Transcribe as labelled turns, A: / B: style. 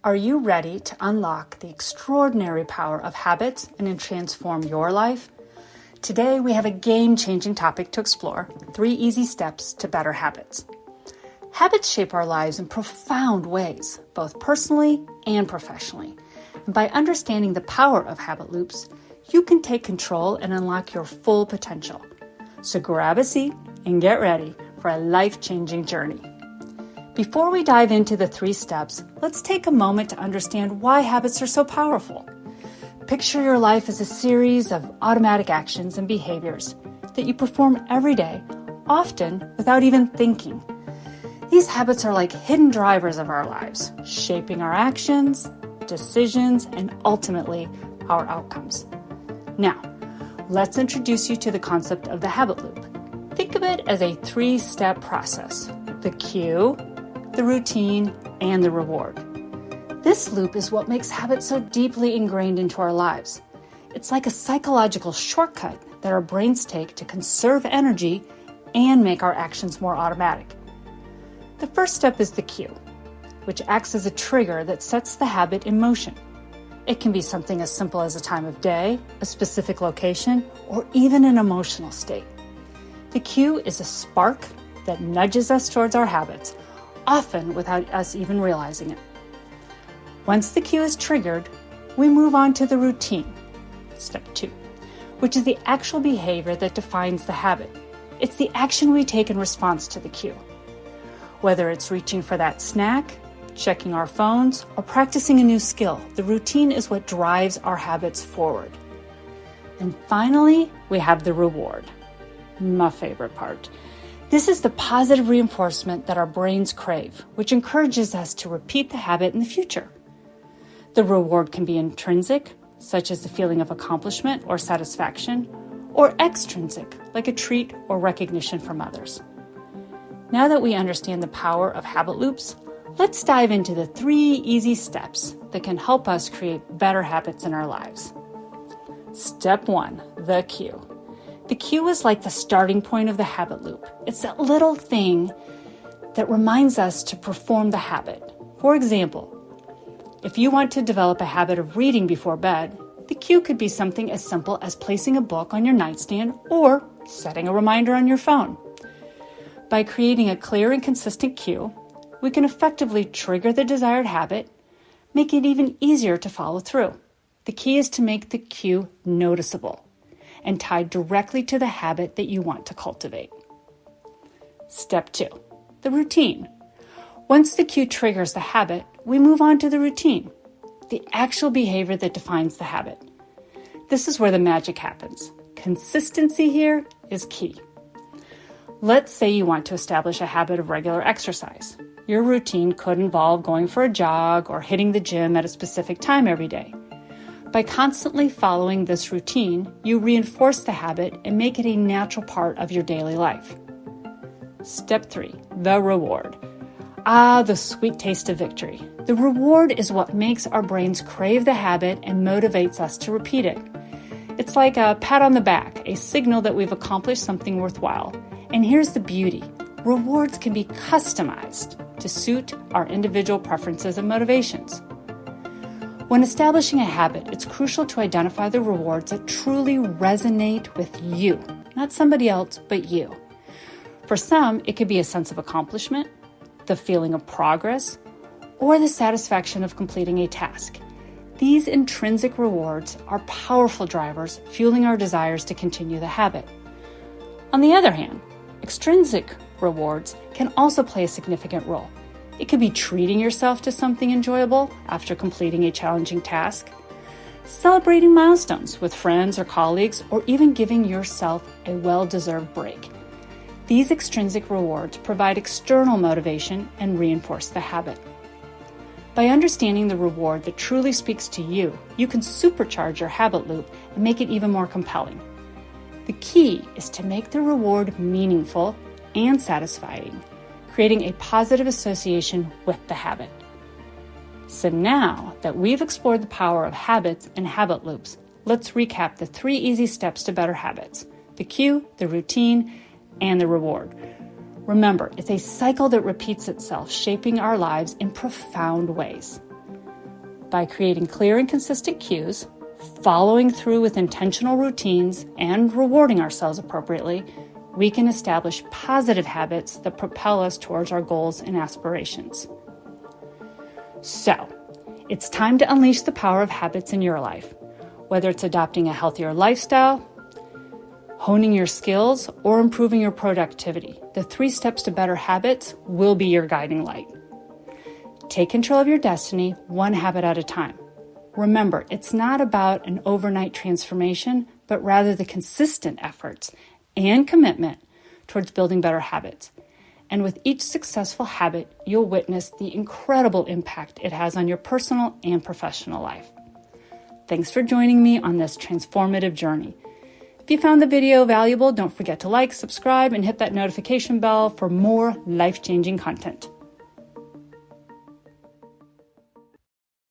A: Are you ready to unlock the extraordinary power of habits and then transform your life? Today, we have a game-changing topic to explore: 3 easy steps to better habits. Habits shape our lives in profound ways, both personally and professionally. And by understanding the power of habit loops, you can take control and unlock your full potential. So grab a seat and get ready for a life-changing journey. Before we dive into the 3 steps, let's take a moment to understand why habits are so powerful. Picture your life as a series of automatic actions and behaviors that you perform every day, often without even thinking. These habits are like hidden drivers of our lives, shaping our actions, decisions, and ultimately our outcomes. Now, let's introduce you to the concept of the habit loop. Think of it as a 3-step process: the cue, the routine, and the reward. This loop is what makes habits so deeply ingrained into our lives. It's like a psychological shortcut that our brains take to conserve energy and make our actions more automatic. The first step is the cue, which acts as a trigger that sets the habit in motion. It can be something as simple as a time of day, a specific location, or even an emotional state. The cue is a spark that nudges us towards our habits, often without us even realizing it. Once the cue is triggered, we move on to the routine, step 2, which is the actual behavior that defines the habit. It's the action we take in response to the cue. Whether it's reaching for that snack, checking our phones, or practicing a new skill, the routine is what drives our habits forward. And finally, we have the reward, my favorite part. This is the positive reinforcement that our brains crave, which encourages us to repeat the habit in the future. The reward can be intrinsic, such as the feeling of accomplishment or satisfaction, or extrinsic, like a treat or recognition from others. Now that we understand the power of habit loops, let's dive into the 3 easy steps that can help us create better habits in our lives. Step 1, the cue. The cue is like the starting point of the habit loop. It's that little thing that reminds us to perform the habit. For example, if you want to develop a habit of reading before bed, the cue could be something as simple as placing a book on your nightstand or setting a reminder on your phone. By creating a clear and consistent cue, we can effectively trigger the desired habit, make it even easier to follow through. The key is to make the cue noticeable and tied directly to the habit that you want to cultivate. Step 2, the routine. Once the cue triggers the habit, we move on to the routine, the actual behavior that defines the habit. This is where the magic happens. Consistency here is key. Let's say you want to establish a habit of regular exercise. Your routine could involve going for a jog or hitting the gym at a specific time every day. By constantly following this routine, you reinforce the habit and make it a natural part of your daily life. Step 3, the reward. The sweet taste of victory. The reward is what makes our brains crave the habit and motivates us to repeat it. It's like a pat on the back, a signal that we've accomplished something worthwhile. And here's the beauty. Rewards can be customized to suit our individual preferences and motivations. When establishing a habit, it's crucial to identify the rewards that truly resonate with you, not somebody else, but you. For some, it could be a sense of accomplishment, the feeling of progress, or the satisfaction of completing a task. These intrinsic rewards are powerful drivers, fueling our desires to continue the habit. On the other hand, extrinsic rewards can also play a significant role. It could be treating yourself to something enjoyable after completing a challenging task, celebrating milestones with friends or colleagues, or even giving yourself a well-deserved break. These extrinsic rewards provide external motivation and reinforce the habit. By understanding the reward that truly speaks to you, you can supercharge your habit loop and make it even more compelling. The key is to make the reward meaningful and satisfying, creating a positive association with the habit. So now that we've explored the power of habits and habit loops, let's recap the 3 easy steps to better habits: the cue, the routine, and the reward. Remember, it's a cycle that repeats itself, shaping our lives in profound ways. By creating clear and consistent cues, following through with intentional routines, and rewarding ourselves appropriately, we can establish positive habits that propel us towards our goals and aspirations. So, it's time to unleash the power of habits in your life. Whether it's adopting a healthier lifestyle, honing your skills, or improving your productivity, the 3 steps to better habits will be your guiding light. Take control of your destiny, one habit at a time. Remember, it's not about an overnight transformation, but rather the consistent efforts and commitment towards building better habits. And with each successful habit, you'll witness the incredible impact it has on your personal and professional life. Thanks for joining me on this transformative journey. If you found the video valuable, don't forget to like, subscribe, and hit that notification bell for more life-changing content.